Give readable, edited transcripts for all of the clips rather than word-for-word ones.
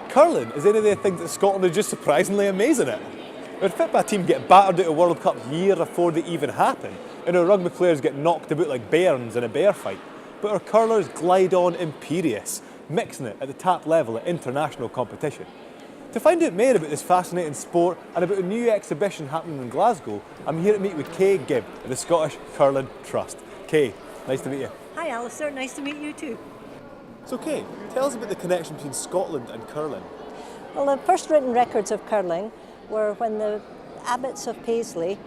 Curling is one of the things that Scotland is just surprisingly amazing at. Our football team get battered out of World Cups years before they even happen, and our rugby players get knocked about like bairns in a bear fight. But our curlers glide on imperious, mixing it at the top level at international competition. To find out more about this fascinating sport and about a new exhibition happening in Glasgow, I'm here to meet with Gibb of the Scottish Curling Trust. Kay, nice to meet you. Hi Alistair, nice to meet you too. So Kay, tell us about the connection between Scotland and curling. Well, the first written records of curling were when the abbots of Paisley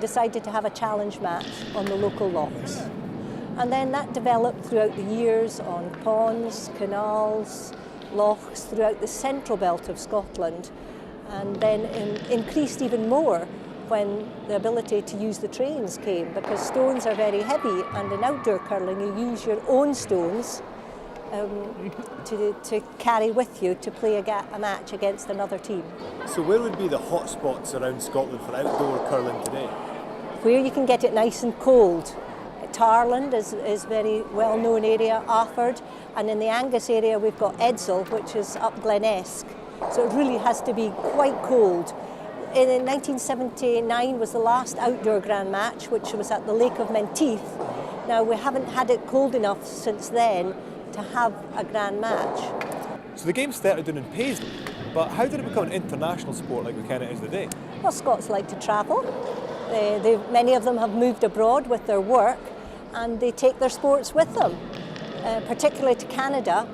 decided to have a challenge match on the local lochs. And then that developed throughout the years on ponds, canals, lochs throughout the central belt of Scotland, and then increased even more when the ability to use the trains came, because stones are very heavy, and in outdoor curling you use your own stones to carry with you to play a match against another team. So where would be the hot spots around Scotland for outdoor curling today? Where you can get it nice and cold. Tarland is a very well-known area, Aheid, and in the Angus area we've got Edsall, which is up Glen Esk. So it really has to be quite cold. In 1979 was the last outdoor grand match, which was at the Lake of Menteith. Now we haven't had it cold enough since then to have a grand match. So the game started down in Paisley, but how did it become an international sport like we kind of is today? Well, Scots like to travel. Many of them have moved abroad with their work, and they take their sports with them, particularly to Canada,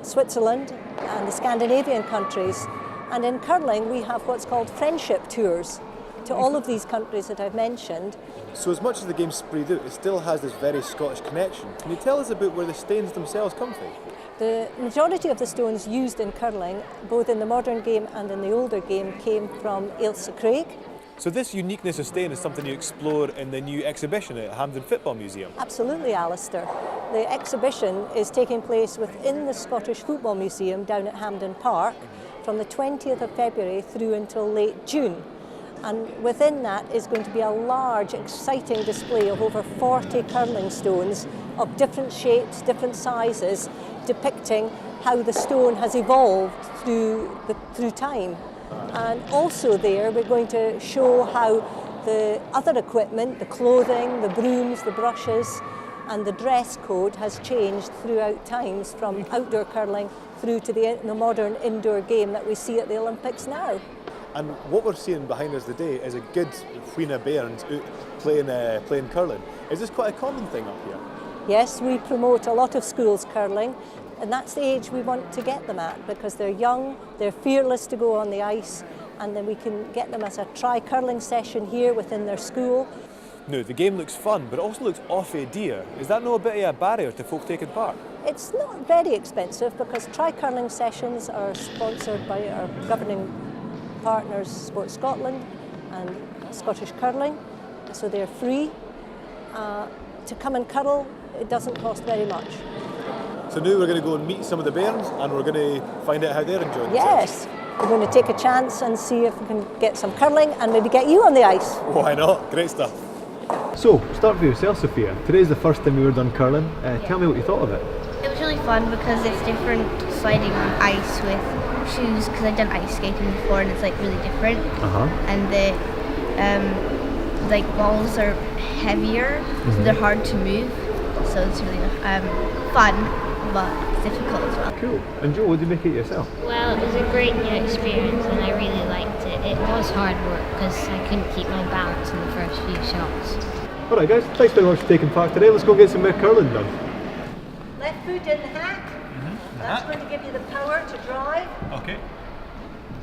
Switzerland and the Scandinavian countries. And in curling we have what's called friendship tours to all of these countries that I've mentioned. So as much as the game's spread out, it still has this very Scottish connection. Can you tell us about where the stains themselves come from? The majority of the stones used in curling, both in the modern game and in the older game, came from Ailsa Craig. So this uniqueness of stain is something you explore in the new exhibition at Hampden Football Museum? Absolutely, Alistair. The exhibition is taking place within the Scottish Football Museum down at Hampden Park from the 20th of February through until late June. And within that is going to be a large, exciting display of over 40 curling stones of different shapes, different sizes, depicting how the stone has evolved through time. And also there we're going to show how the other equipment, the clothing, the brooms, the brushes and the dress code has changed throughout times, from outdoor curling through to the modern indoor game that we see at the Olympics now. And what we're seeing behind us today is a good wheen of bairns out playing curling. Is this quite a common thing up here? Yes, we promote a lot of schools curling, and that's the age we want to get them at, because they're young, they're fearless to go on the ice, and then we can get them as a tri-curling session here within their school. Now, the game looks fun, but it also looks awfully dear. Is that no bit of a barrier to folk taking part? It's not very expensive, because tri-curling sessions are sponsored by our governing partners, Sport Scotland and Scottish Curling, so they're free. To come and curl, it doesn't cost very much. So now we're going to go and meet some of the bairns, and we're going to find out how they're enjoying themselves. Yes, we're going to take a chance and see if we can get some curling and maybe get you on the ice. Why not? Great stuff. So, start with yourself, Sophia. Today's the first time we were done curling. Tell me what you thought of it. It was really fun because it's different sliding on ice with shoes, because I've done ice skating before and it's like really different. And the balls are heavier, so they're hard to move. So it's really fun, but it's difficult as well. Cool. And Joe, what did you make it yourself? Well, it was a great new experience and I really liked it. It was hard work because I couldn't keep my balance in the first few shots. Alright guys, thanks very much for taking part today. Let's go get some more curling done. Left foot in the hack. That's going to give you the power to drive. Okay.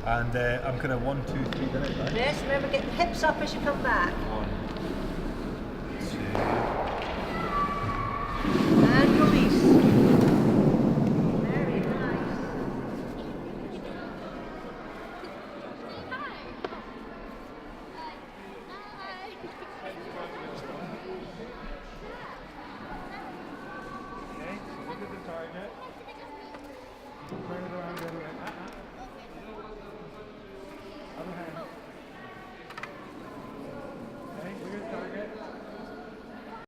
And I'm kind of 1, 2, 3 then. Yes, remember, get the hips up as you come back. 1,